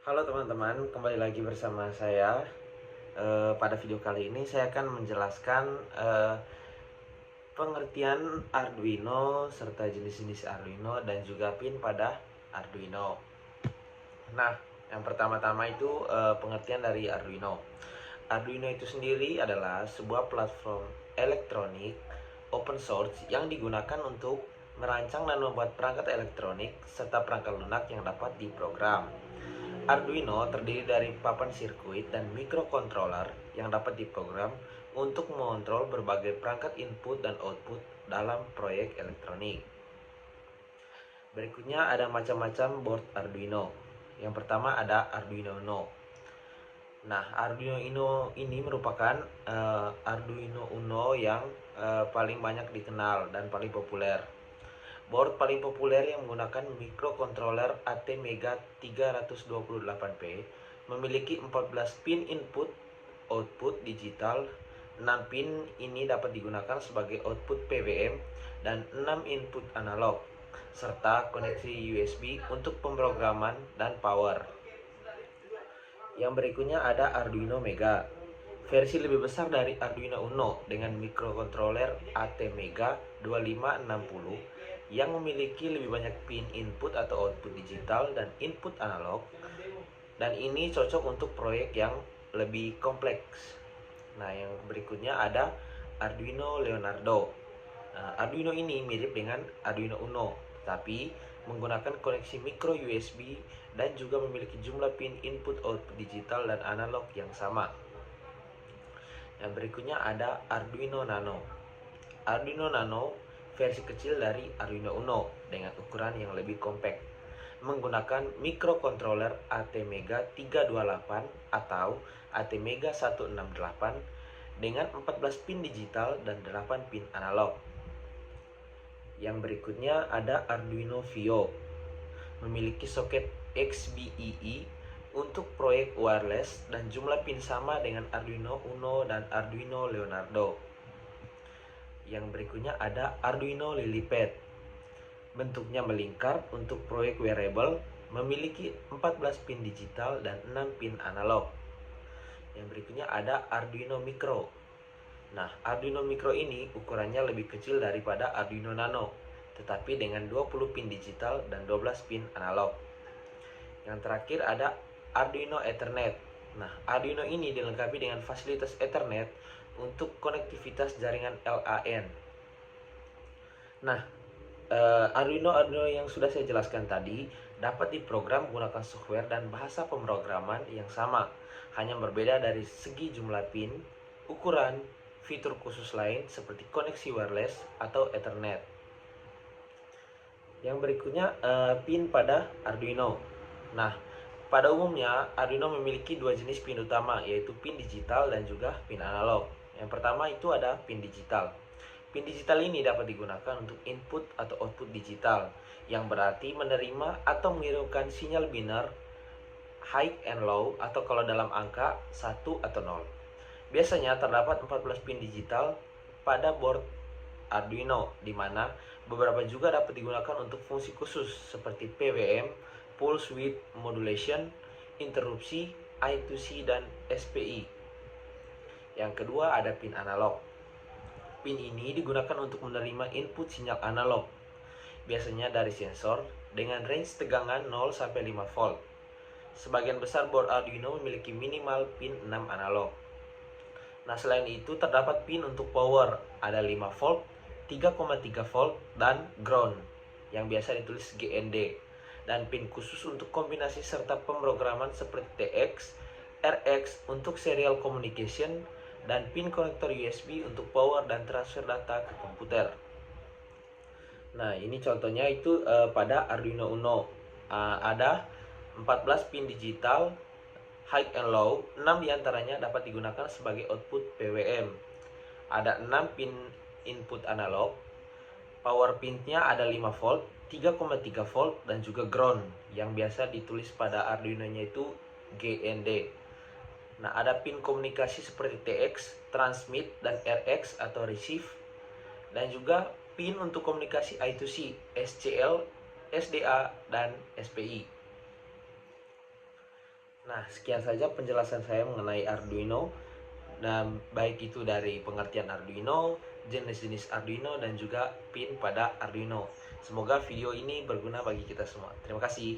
Halo teman-teman, kembali lagi bersama saya. Pada video kali ini saya akan menjelaskan pengertian Arduino serta jenis-jenis Arduino dan juga pin pada Arduino. Nah, yang pertama-tama itu pengertian dari Arduino. Arduino itu sendiri adalah sebuah platform elektronik open source yang digunakan untuk merancang dan membuat perangkat elektronik serta perangkat lunak yang dapat diprogram. Arduino terdiri dari papan sirkuit dan mikrokontroler yang dapat diprogram untuk mengontrol berbagai perangkat input dan output dalam proyek elektronik. Berikutnya ada macam-macam board Arduino. Yang pertama ada Arduino Uno. Nah, Arduino Uno ini merupakan Arduino Uno yang paling banyak dikenal dan paling populer. Board paling populer yang menggunakan mikrokontroler ATmega 328P memiliki 14 pin input output digital. 6 pin ini dapat digunakan sebagai output PWM dan 6 input analog serta koneksi USB untuk pemrograman dan power. Yang berikutnya ada Arduino Mega, versi lebih besar dari Arduino Uno dengan mikrokontroler ATmega 2560 yang memiliki lebih banyak pin input atau output digital dan input analog, dan ini cocok untuk proyek yang lebih kompleks. Nah, yang berikutnya ada Arduino Leonardo. Nah, Arduino ini mirip dengan Arduino Uno, tapi menggunakan koneksi micro USB dan juga memiliki jumlah pin input output digital dan analog yang sama. Yang berikutnya ada Arduino Nano. Arduino Nano versi kecil dari Arduino Uno dengan ukuran yang lebih kompak, menggunakan mikrokontroler ATmega 328 atau ATmega 168 dengan 14 pin digital dan 8 pin analog. Yang berikutnya ada Arduino Vio, memiliki soket XBEE untuk proyek wireless dan jumlah pin sama dengan Arduino Uno dan Arduino Leonardo. Yang berikutnya ada Arduino Lilipad, bentuknya melingkar untuk proyek wearable, memiliki 14 pin digital dan 6 pin analog. Yang berikutnya ada Arduino Micro. Nah, Arduino Micro ini ukurannya lebih kecil daripada Arduino Nano, tetapi dengan 20 pin digital dan 12 pin analog. Yang terakhir ada Arduino Ethernet. Nah, Arduino ini dilengkapi dengan fasilitas Ethernet untuk konektivitas jaringan LAN. Nah, Arduino yang sudah saya jelaskan tadi dapat diprogram menggunakan software dan bahasa pemrograman yang sama, hanya berbeda dari segi jumlah pin, ukuran, fitur khusus lain seperti koneksi wireless atau Ethernet. Yang berikutnya pin pada Arduino. Nah, pada umumnya Arduino memiliki dua jenis pin utama, yaitu pin digital dan juga pin analog. Yang pertama itu ada pin digital. Pin digital ini dapat digunakan untuk input atau output digital, yang berarti menerima atau mengirimkan sinyal biner high and low, atau kalau dalam angka 1 atau 0. Biasanya terdapat 14 pin digital pada board Arduino, di mana beberapa juga dapat digunakan untuk fungsi khusus seperti PWM, pulse width modulation, interupsi, I2C, dan SPI. Yang kedua ada pin analog. Pin ini digunakan untuk menerima input sinyal analog, biasanya dari sensor dengan range tegangan 0 sampai 5 volt. Sebagian besar board Arduino memiliki minimal pin 6 analog. Nah, selain itu terdapat pin untuk power, ada 5 volt, 3,3 volt, dan ground yang biasa ditulis GND, dan pin khusus untuk kombinasi serta pemrograman seperti TX, RX untuk serial communication, dan pin konektor USB untuk power dan transfer data ke komputer. Nah, ini contohnya itu pada Arduino Uno. Ada 14 pin digital high and low, 6 diantaranya dapat digunakan sebagai output PWM. Ada 6 pin input analog, power pinnya ada 5 volt, 3,3 volt, dan juga ground yang biasa ditulis pada Arduino-nya itu GND. Nah, ada pin komunikasi seperti TX, transmit, dan RX atau receive, dan juga pin untuk komunikasi I2C, SCL, SDA, dan SPI. Nah, sekian saja penjelasan saya mengenai Arduino, dan baik itu dari pengertian Arduino, jenis-jenis Arduino, dan juga pin pada Arduino. Semoga video ini berguna bagi kita semua. Terima kasih.